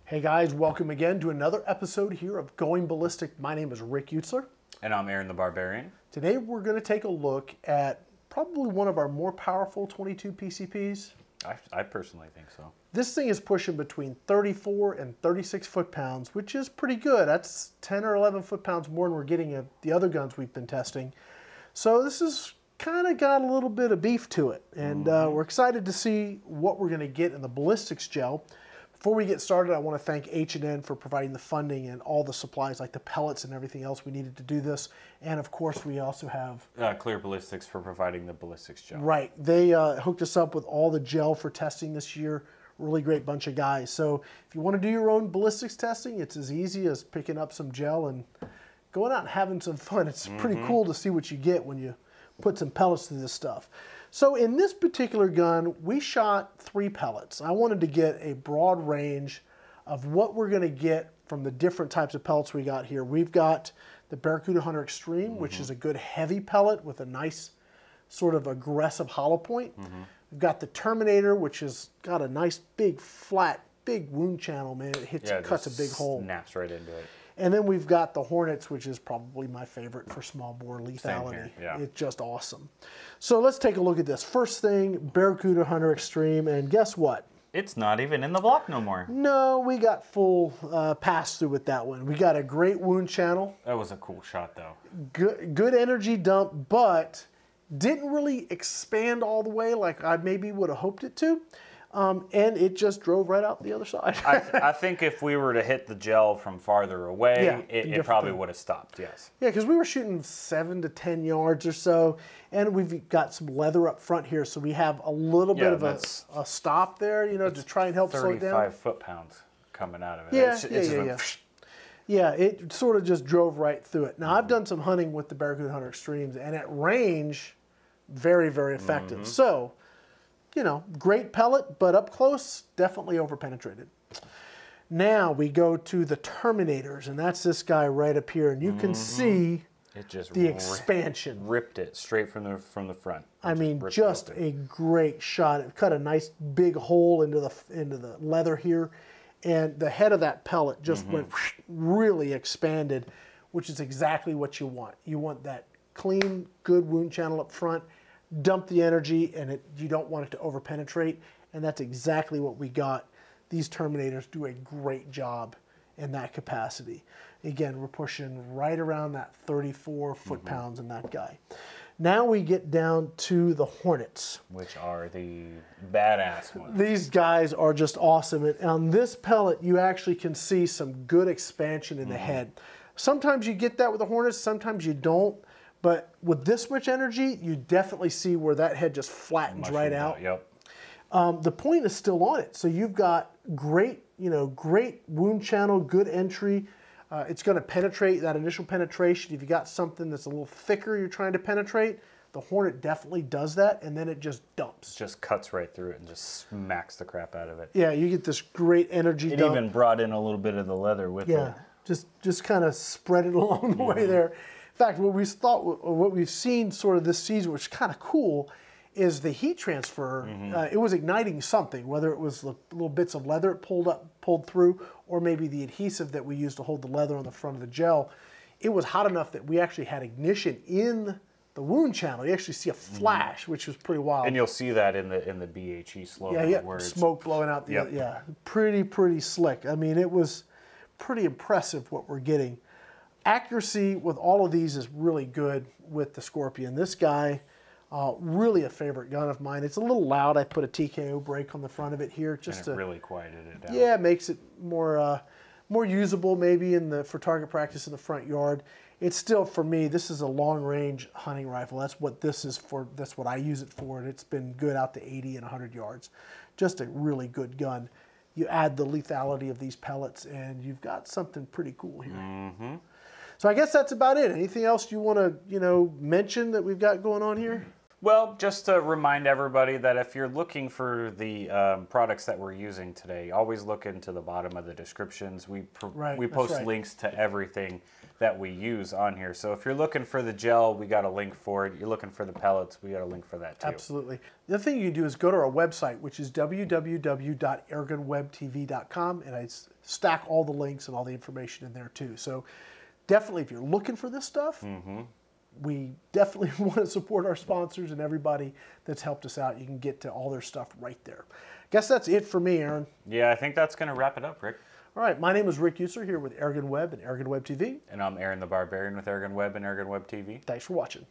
Hey guys, welcome again to another episode here of Going Ballistic. My name is Rick Utzler. And I'm Aaron the Barbarian. Today we're going to take a look at probably one of our more powerful 22 PCPs. I personally think so. This thing is pushing between 34 and 36 foot-pounds, which is pretty good. That's 10 or 11 foot-pounds more than we're getting at the other guns we've been testing. So this has kind of got a little bit of beef to it. And we're excited to see what we're going to get in the Ballistics Gel. Before we get started, I want to thank H&N for providing the funding and all the supplies like the pellets and everything else we needed to do this. And of course, we also have Clear Ballistics for providing the Ballistics Gel. Right. They hooked us up with all the gel for testing this year. Really great bunch of guys. So if you want to do your own ballistics testing, it's as easy as picking up some gel and going out and having some fun. It's pretty cool to see what you get when you put some pellets through this stuff. So in this particular gun, we shot 3 pellets. I wanted to get a broad range of what we're going to get from the different types of pellets we got here. We've got the Baracuda Hunter Extreme, which is a good heavy pellet with a nice sort of aggressive hollow point. We've got the Terminator, which has got a nice big flat, big wound channel, man. It hits, cuts a big hole. Snaps right into it. And then we've got the Hornets, which is probably my favorite for small bore lethality. Same here, yeah. It's just awesome. So let's take a look at this. First thing, Baracuda Hunter Extreme, and guess what? It's not even in the block no more. No, we got full pass-through with that one. We got a great wound channel. That was a cool shot, though. Good energy dump, but didn't really expand all the way like I maybe would have hoped it to. And it just drove right out the other side. I think if we were to hit the gel from farther away, it probably would have stopped, yes. Yeah, because we were shooting 7 to 10 yards or so, and we've got some leather up front here, so we have a little bit of a stop there, you know, to try and help slow it down. 35 foot-pounds coming out of it. Yeah, yeah, it sort of just drove right through it. Now, I've done some hunting with the Baracuda Hunter Extremes, and at range, very, very effective. So, you know, great pellet, but up close, definitely over-penetrated. Now we go to the Terminators, and that's this guy right up here, and you can see it just the expansion. Ripped it straight from the front. I mean, just a great shot. It cut a nice big hole into the leather here, and the head of that pellet just went really expanded, which is exactly what you want. You want that clean, good wound channel up front. Dump the energy, and you don't want it to over-penetrate, and that's exactly what we got. These Terminators do a great job in that capacity. Again, we're pushing right around that 34 foot-pounds in that guy. Now we get down to the Hornets, which are the badass ones. These guys are just awesome, and on this pellet, you actually can see some good expansion in the head. Sometimes you get that with the Hornets, sometimes you don't. But with this much energy, you definitely see where that head just flattens right out. Yep. The point is still on it. So you've got great, great wound channel, good entry. It's going to penetrate that initial penetration. If you got something that's a little thicker you're trying to penetrate, the Hornet definitely does that, and then it just dumps. Just cuts right through it and just smacks the crap out of it. Yeah, you get this great energy dump. It even brought in a little bit of the leather with it. Yeah, just kind of spread it along the way there. In fact, what we've seen sort of this season, which is kind of cool, is the heat transfer. It was igniting something, whether it was the little bits of leather it pulled through, or maybe the adhesive that we used to hold the leather on the front of the gel. It was hot enough that we actually had ignition in the wound channel. You actually see a flash, which was pretty wild. And you'll see that in the BHE slope. Yeah, smoke blowing out the yeah, pretty slick. I mean, it was pretty impressive what we're getting. Accuracy with all of these is really good with the Scorpion. This guy, really a favorite gun of mine. It's a little loud. I put a TKO brake on the front of it here just to really quieted it down. Yeah, it makes it more usable maybe for target practice in the front yard. It's still, for me, this is a long-range hunting rifle. That's what this is for. That's what I use it for, and it's been good out to 80 and 100 yards. Just a really good gun. You add the lethality of these pellets, and you've got something pretty cool here. So I guess that's about it. Anything else you want to, mention that we've got going on here? Well, just to remind everybody that if you're looking for the products that we're using today, always look into the bottom of the descriptions. We post links to everything that we use on here. So if you're looking for the gel, we got a link for it. You're looking for the pellets, we got a link for that too. Absolutely. The other thing you can do is go to our website, which is www.airgunWebTV.com, and I stack all the links and all the information in there too. So definitely, if you're looking for this stuff, we definitely want to support our sponsors and everybody that's helped us out. You can get to all their stuff right there. Guess that's it for me, Aaron. Yeah, I think that's going to wrap it up, Rick. All right, my name is Rick User here with AirgunWeb and AirgunWebTV. And I'm Aaron the Barbarian with AirgunWeb and AirgunWebTV. Thanks for watching.